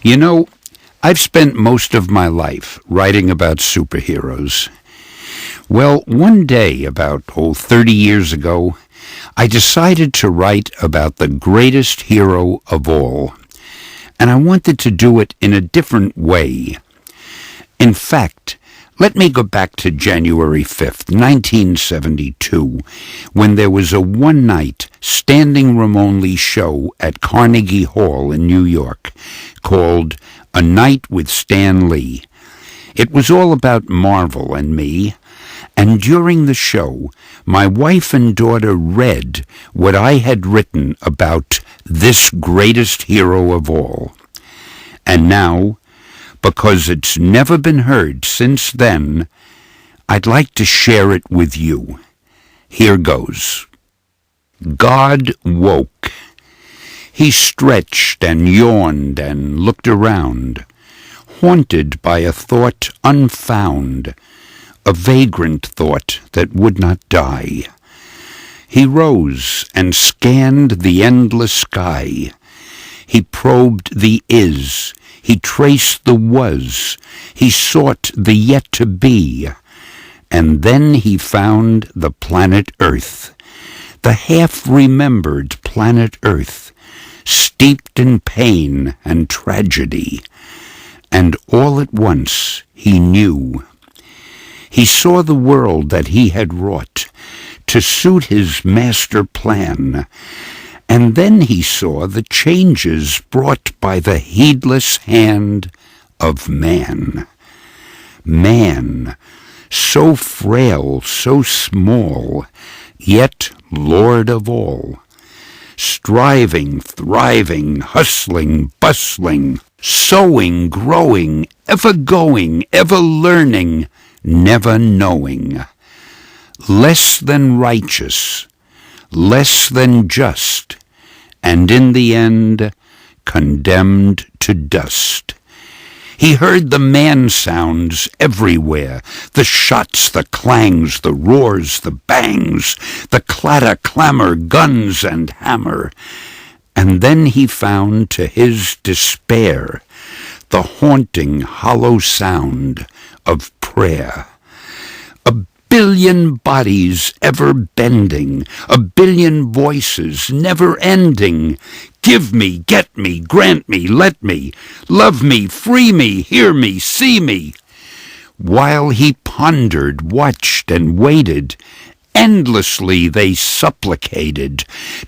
You know, I've spent most of my life writing about superheroes. Well, one day, about 30 years ago, I decided to write about the greatest hero of all, and I wanted to do it in a different way. In fact, let me go back to January 5th, 1972, when there was a one-night standing room only show at Carnegie Hall in New York called A Night with Stan Lee. It was all about Marvel and me, and during the show, my wife and daughter read what I had written about this greatest hero of all. And now, because it's never been heard since then, I'd like to share it with you. Here goes. God woke. He stretched and yawned and looked around, haunted by a thought unfound, a vagrant thought that would not die. He rose and scanned the endless sky. He probed the is. He traced the was. He sought the yet to be. And then he found the planet Earth, the half-remembered planet Earth, steeped in pain and tragedy. And all at once he knew. He saw the world that he had wrought to suit his master plan, and then he saw the changes brought by the heedless hand of man. Man, so frail, so small, yet Lord of all. Striving, thriving, hustling, bustling, sowing, growing, ever going, ever learning, never knowing. Less than righteous, less than just, and in the end, condemned to dust. He heard the man sounds everywhere, the shots, the clangs, the roars, the bangs, the clatter, clamor, guns and hammer. And then he found, to his despair, the haunting, hollow sound of prayer. A billion bodies ever bending, a billion voices never ending. Give me, get me, grant me, let me, love me, free me, hear me, see me. While he pondered, watched, and waited, endlessly they supplicated,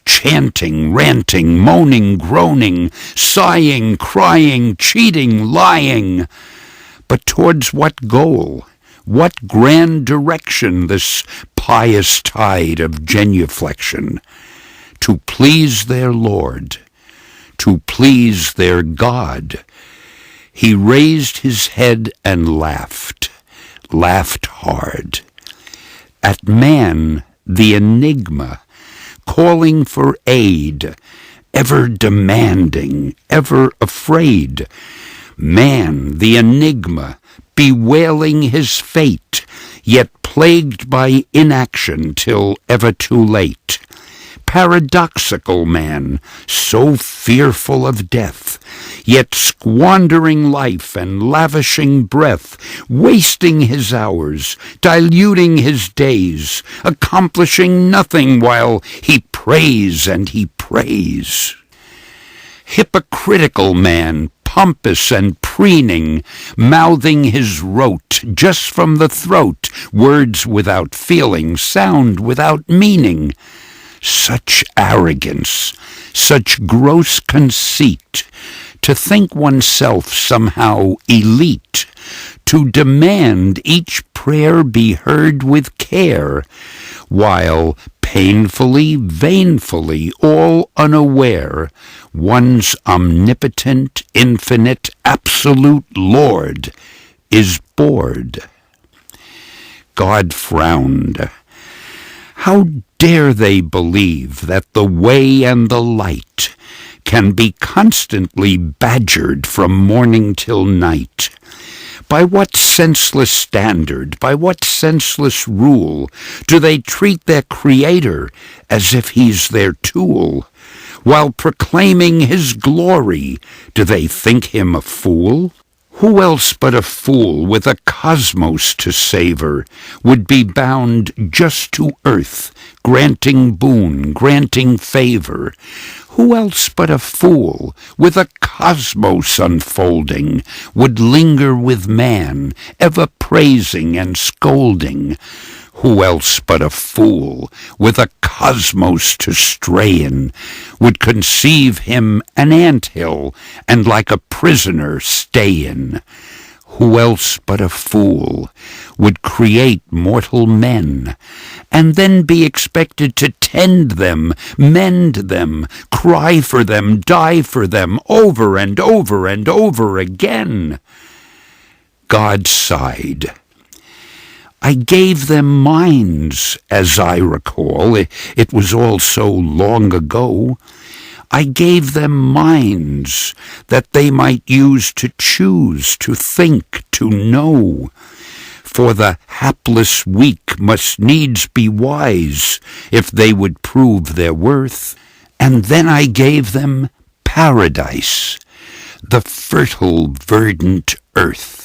chanting, ranting, moaning, groaning, sighing, crying, cheating, lying. But towards what goal, what grand direction this pious tide of genuflection? To please their Lord, to please their God. He raised his head and laughed hard. At man, the enigma, calling for aid, ever demanding, ever afraid. Man, the enigma, bewailing his fate, yet plagued by inaction till ever too late. Paradoxical man, so fearful of death, yet squandering life and lavishing breath, wasting his hours, diluting his days, accomplishing nothing while he prays and he prays. Hypocritical man, pompous and preening, mouthing his rote just from the throat, words without feeling, sound without meaning. Such arrogance, such gross conceit, to think oneself somehow elite, to demand each prayer be heard with care, while painfully, vainfully, all unaware, one's omnipotent, infinite, absolute Lord is bored. God frowned. How dare they believe that the way and the light can be constantly badgered from morning till night? By what senseless standard, by what senseless rule do they treat their Creator as if he's their tool? while proclaiming his glory, do they think him a fool? Who else but a fool with a cosmos to savor would be bound just to earth, granting boon, granting favor? Who else but a fool with a cosmos unfolding would linger with man, ever praising and scolding? Who else but a fool with a cosmos to stray in would conceive him an anthill and like a prisoner stay in? Who else but a fool would create mortal men and then be expected to tend them, mend them, cry for them, die for them, over and over and over again? God sighed. I gave them minds, as I recall. It was all so long ago. I gave them minds that they might use to choose, to think, to know. For the hapless weak must needs be wise if they would prove their worth. And then I gave them paradise, the fertile, verdant earth.